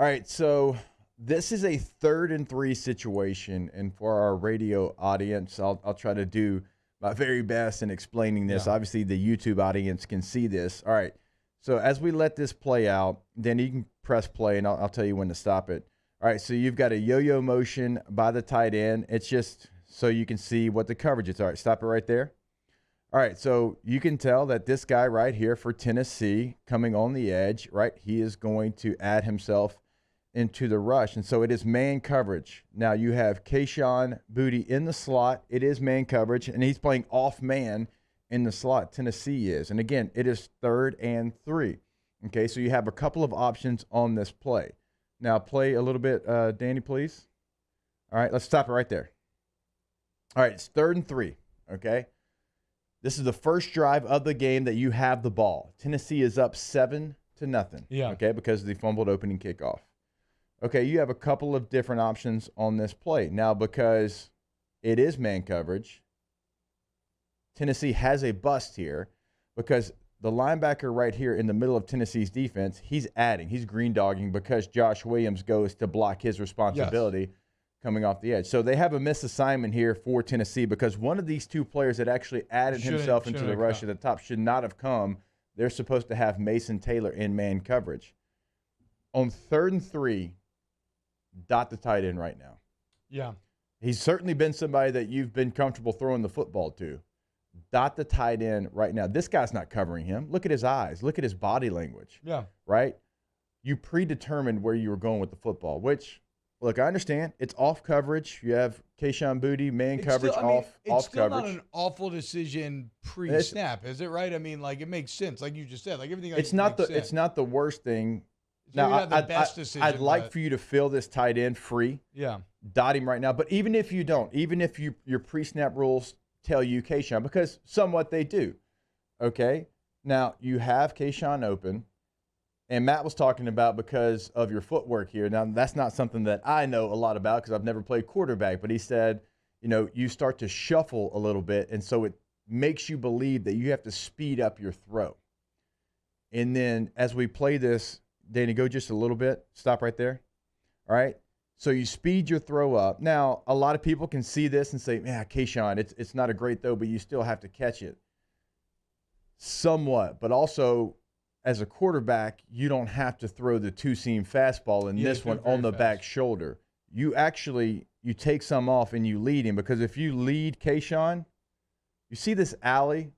All right, so this is a 3rd and 3 situation, and for our radio audience, I'll try to do my very best in explaining this. Yeah. Obviously, the YouTube audience can see this. All right, so as we let this play out, then you can press play, and I'll tell you when to stop it. All right, so you've got a yo-yo motion by the tight end. It's just so you can see what the coverage is. All right, stop it right there. All right, so you can tell that this guy right here for Tennessee coming on the edge, right, he is going to add himself into the rush. And so it is man coverage. Now you have Kayshon Boutte in the slot. It is man coverage, and he's playing off man in the slot. Tennessee is. And again, it is 3rd and 3. Okay, so you have a couple of options on this play. Now play a little bit, Danny, please. All right, let's stop it right there. All right, it's 3rd and 3, okay? This is the first drive of the game that you have the ball. Tennessee is up 7-0, okay, because of the fumbled opening kickoff. Okay, you have a couple of different options on this play. Now, because it is man coverage, Tennessee has a bust here because the linebacker right here in the middle of Tennessee's defense, he's green dogging because Josh Williams goes to block his responsibility coming off the edge. So they have a misassignment here for Tennessee because one of these two players that actually added himself into the rush at the top should not have come. They're supposed to have Mason Taylor in man coverage. On 3rd and 3, dot the tight end right now. Yeah. He's certainly been somebody that you've been comfortable throwing the football to. Dot the tight end right now. This guy's not covering him. Look at his eyes. Look at his body language. Yeah. Right? You predetermined where you were going with the football, which, look, I understand. It's off coverage. You have Kayshon Boutte, man coverage, off coverage. It's still not an awful decision pre-snap, is it, right? I mean, like, it makes sense, like you just said. Like, everything it's not the worst thing. So now, I'd like for you to fill this tight end free. Yeah. Dot him right now. But even if you don't, even if your pre-snap rules tell you Kayshon, because somewhat they do, okay? Now, you have Kayshon open, and Matt was talking about because of your footwork here. Now, that's not something that I know a lot about because I've never played quarterback, but he said, you start to shuffle a little bit, and so it makes you believe that you have to speed up your throw. And then as we play this, Danny, go just a little bit. Stop right there. All right? So you speed your throw up. Now, a lot of people can see this and say, yeah, Kayshon, it's not a great throw, but you still have to catch it. Somewhat. But also, as a quarterback, you don't have to throw the two-seam fastball in this one on the back shoulder. You take some off and you lead him, because if you lead Kayshon, you see this alley?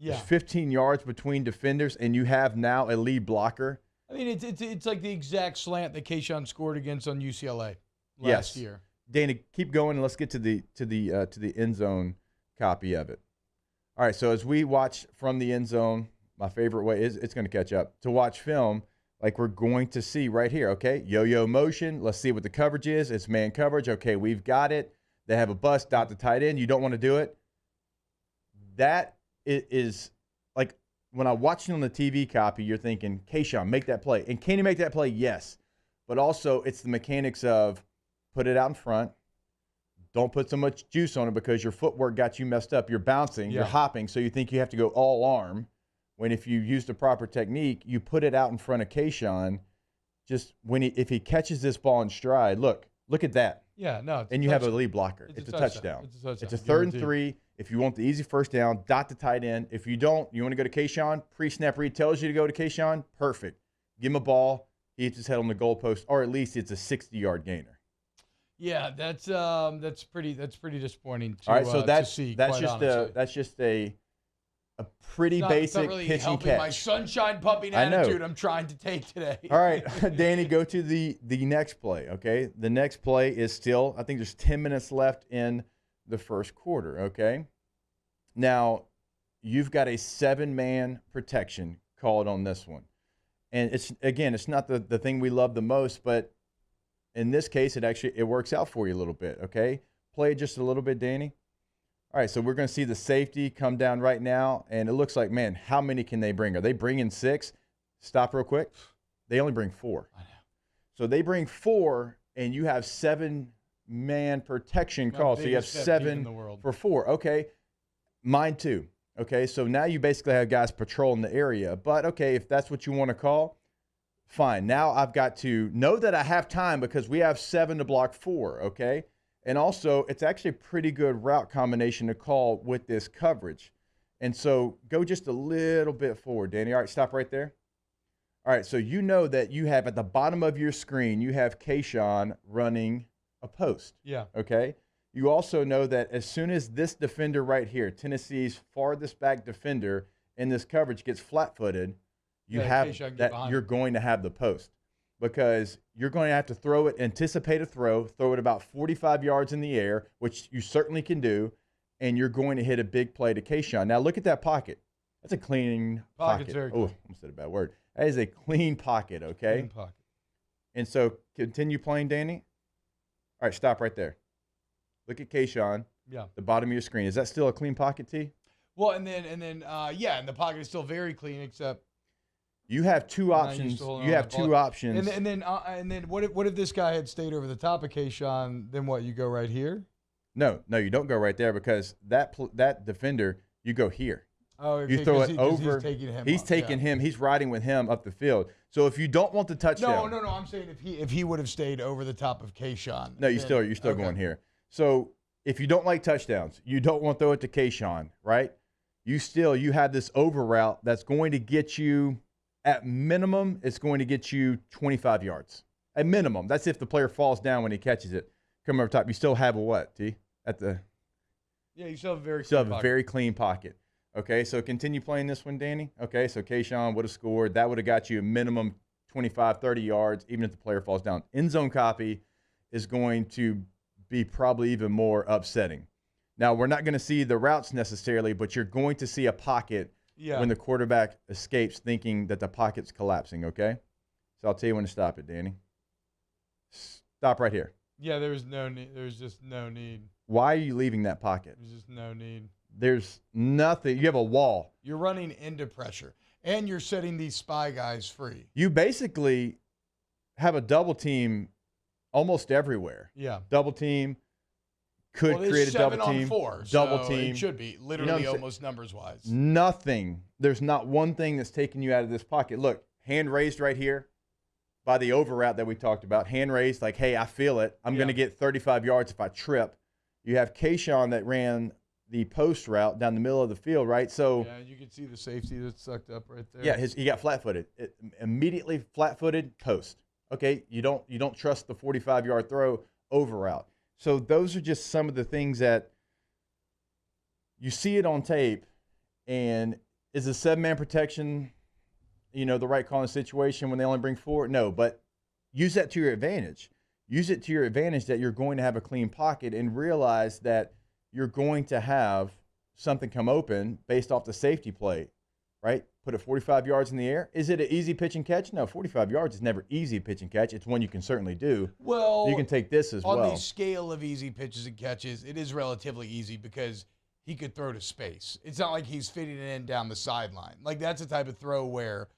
Yeah. There's 15 yards between defenders, and you have now a lead blocker. I mean, it's like the exact slant that Kayshon scored against on UCLA last year. Danny, keep going, and let's get to the end zone copy of it. All right, so as we watch from the end zone, my favorite way is it's going to catch up to watch film. Like we're going to see right here. Okay, yo-yo motion. Let's see what the coverage is. It's man coverage. Okay, we've got it. They have a bust. Dot the tight end. You don't want to do it. That is like. When I watch it on the TV copy, you're thinking, Kayshon, make that play. And can you make that play? Yes. But also, it's the mechanics of put it out in front. Don't put so much juice on it because your footwork got you messed up. You're bouncing. You're hopping, so you think you have to go all arm. When if you use the proper technique, you put it out in front of Kayshon. Just if he catches this ball in stride, look at that. Yeah, no. And you have a lead blocker. It's a touchdown. It's a 3rd and 3. If you want the easy first down, dot the tight end. If you don't, you want to go to Kayshon, pre-snap read tells you to go to Kayshon, perfect. Give him a ball. He hits his head on the goalpost, or at least it's a 60-yard gainer. Yeah, that's pretty disappointing to, all right, so to see. That's just a pretty basic really pitch and catch. My sunshine pumping attitude I'm trying to take today. All right, Danny, go to the next play, okay? The next play is still, I think there's 10 minutes left in the first quarter, okay? Now, you've got a 7-man protection called on this one. And it's not the thing we love the most, but in this case, it works out for you a little bit, okay? Play it just a little bit, Danny. All right, so we're going to see the safety come down right now, and it looks like, man, how many can they bring? Are they bringing 6? Stop real quick. They only bring 4. I know. So they bring 4, and you have 7-man protection call. So you have 7 for 4. Okay, mine too. Okay, so now you basically have guys patrolling the area. But, okay, if that's what you want to call, Fine. Now I've got to know that I have time because we have 7 to block 4, okay? And also, it's actually a pretty good route combination to call with this coverage. And so go just a little bit forward, Danny. All right, stop right there. All right, so you know that you have at the bottom of your screen, you have Kayshawn running a post. Yeah. Okay? You also know that as soon as this defender right here, Tennessee's farthest back defender in this coverage gets flat-footed, you have that you're going to have the post because you're going to have to throw it, anticipate a throw it about 45 yards in the air, which you certainly can do, and you're going to hit a big play to Kayshawn. Now look at that pocket. That's a clean pocket. Very clean. I almost said a bad word. That is a clean pocket, okay? Clean pocket. And so continue playing, Danny. All right, stop right there. Look at Kayshawn. Yeah. The bottom of your screen. Is that still a clean pocket, T? Well, and the pocket is still very clean, except you have 2 options. You have 2 options. And then what if this guy had stayed over the top of Kayshawn? Then what? You go right here? No, you don't go right there because that defender, you go here. Oh, okay, you throw it over. He's taking him. He's riding with him up the field. So if you don't want the touchdown, no. I'm saying if he would have stayed over the top of Kayshawn. No, you're still going here. So if you don't like touchdowns, you don't want to throw it to Kayshawn, right? You have this over route that's going to get you, at minimum, it's going to get you 25 yards. At minimum. That's if the player falls down when he catches it. Come over top. You still have a what, T? You still have a very clean pocket. Okay, so continue playing this one, Danny. Okay, so Kayshawn would have scored. That would have got you a minimum 25, 30 yards, even if the player falls down. End zone copy is going to be probably even more upsetting. Now, we're not going to see the routes necessarily, but you're going to see a pocket when the quarterback escapes thinking that the pocket's collapsing, okay? So I'll tell you when to stop it, Danny. Stop right here. Yeah, there's no need. There's just no need. Why are you leaving that pocket? There's just no need. There's nothing. You have a wall. You're running into pressure, and you're setting these spy guys free. You basically have a double team almost everywhere. Yeah. Double team could create a double team. 7-on-4, double so team. It should be literally almost numbers-wise. Nothing. There's not one thing that's taking you out of this pocket. Look, hand raised right here by the over route that we talked about. Hand raised like, hey, I feel it. I'm going to get 35 yards if I trip. You have Kayshawn that ran the post route down the middle of the field, right? So you can see the safety that's sucked up right there. Yeah, he got flat-footed. Immediately flat-footed post. Okay, you don't trust the 45-yard throw over route. So those are just some of the things that you see it on tape. And is a 7-man protection, the right call in the situation when they only bring 4? No, but use that to your advantage. Use it to your advantage that you're going to have a clean pocket and realize that you're going to have something come open based off the safety play, right? Put it 45 yards in the air. Is it an easy pitch and catch? No, 45 yards is never easy pitch and catch. It's one you can certainly do. Well, you can take this as well. On the scale of easy pitches and catches, it is relatively easy because he could throw to space. It's not like he's fitting it in down the sideline. Like that's a type of throw where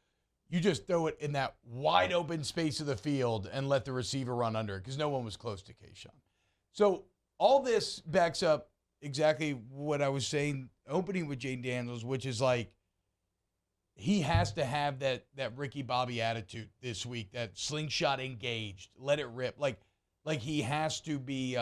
you just throw it in that wide open space of the field and let the receiver run under it because no one was close to Kayshawn. So all this backs up exactly what I was saying opening with Jayden Daniels, which is like he has to have that Ricky Bobby attitude this week, that slingshot engaged, let it rip. Like he has to be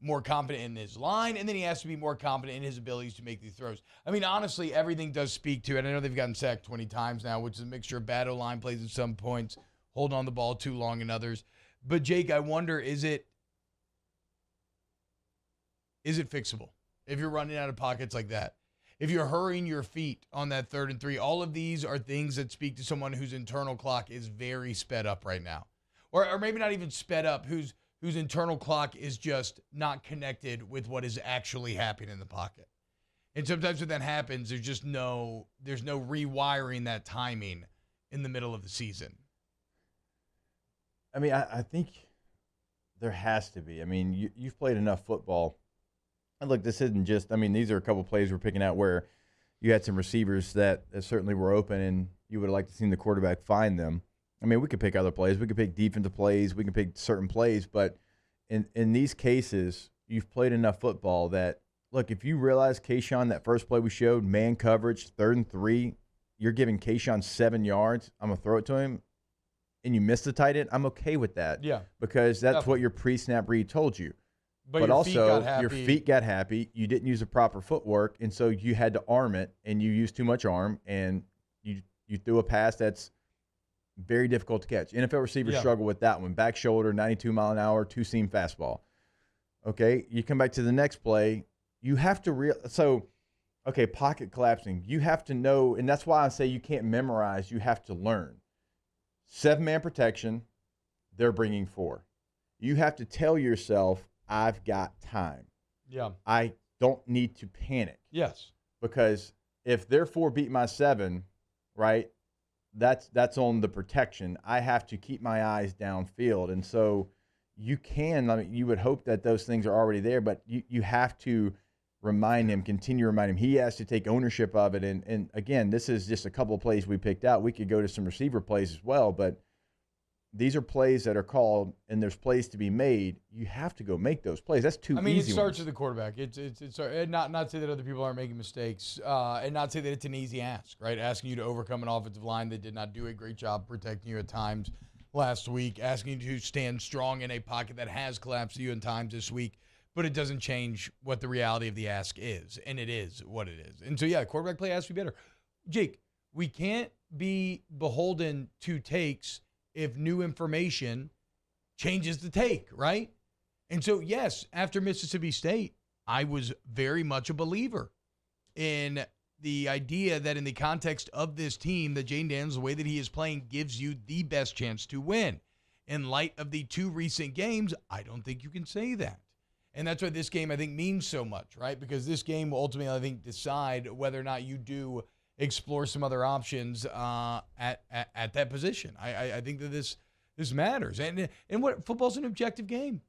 more confident in his line, and then he has to be more confident in his abilities to make these throws. I mean, honestly, everything does speak to it. I know they've gotten sacked 20 times now, which is a mixture of bad O-line plays at some points, holding on the ball too long in others. But Jake, I wonder, is it fixable if you're running out of pockets like that? If you're hurrying your feet on that 3rd and 3, all of these are things that speak to someone whose internal clock is very sped up right now. Or maybe not even sped up, whose internal clock is just not connected with what is actually happening in the pocket. And sometimes when that happens, there's no rewiring that timing in the middle of the season. I mean, I think there has to be. I mean, you've played enough football. And look, this isn't just, I mean, these are a couple plays we're picking out where you had some receivers that certainly were open and you would have liked to see the quarterback find them. I mean, we could pick other plays. We could pick defensive plays. We can pick certain plays. But in these cases, you've played enough football that, look, if you realize, Kayshawn, that first play we showed, man coverage, 3rd and 3, you're giving Kayshawn 7 yards, I'm going to throw it to him, and you miss the tight end, I'm okay with that. Yeah. Because that's Definitely. what your pre-snap read told you. But your feet also, got happy. your feet got happy. You didn't use the proper footwork, and so you had to arm it, and you used too much arm, and you threw a pass that's very difficult to catch. NFL receivers struggle with that one. Back shoulder, 92-mile-an-hour, two-seam fastball. Okay, you come back to the next play. You have to pocket collapsing. You have to know, and that's why I say you can't memorize. You have to learn. 7-man protection, they're bringing 4. You have to tell yourself, I've got time. Yeah. I don't need to panic. Yes. Because if their 4 beat my 7, right, that's on the protection. I have to keep my eyes downfield. And so you would hope that those things are already there, but you have to continue to remind him. He has to take ownership of it. And again, this is just a couple of plays we picked out. We could go to some receiver plays as well, but these are plays that are called, and there's plays to be made. You have to go make those plays. That's too easy. It starts with the quarterback. It's not say that other people aren't making mistakes, and not say that it's an easy ask, right? Asking you to overcome an offensive line that did not do a great job protecting you at times last week, asking you to stand strong in a pocket that has collapsed you in times this week, but it doesn't change what the reality of the ask is, and it is what it is. And so, yeah, quarterback play has to be better. Jake, we can't be beholden to takes if new information changes the take, right? And so, yes, after Mississippi State, I was very much a believer in the idea that in the context of this team, that Jayden Daniels, the way that he is playing, gives you the best chance to win. In light of the 2 recent games, I don't think you can say that. And that's why this game, I think, means so much, right? Because this game will ultimately, I think, decide whether or not you do explore some other options at that position. I think that this matters. And what football's an objective game.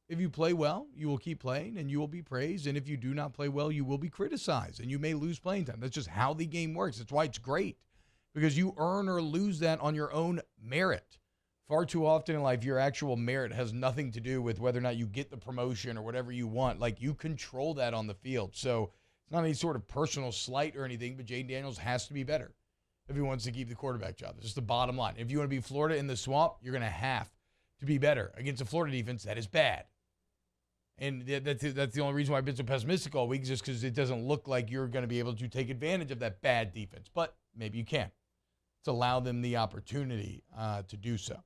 If you play well, you will keep playing and you will be praised. And if you do not play well, you will be criticized and you may lose playing time. That's just how the game works. That's why it's great, because you earn or lose that on your own merit. Far too often in life, your actual merit has nothing to do with whether or not you get the promotion or whatever you want. Like, you control that on the field. So it's not any sort of personal slight or anything, but Jayden Daniels has to be better if he wants to keep the quarterback job. That's just the bottom line. If you want to be Florida in the swamp, you're going to have to be better against a Florida defense that is bad. And that's the only reason why I've been so pessimistic all week, is just because it doesn't look like you're going to be able to take advantage of that bad defense. But maybe you can. Let's allow them the opportunity to do so.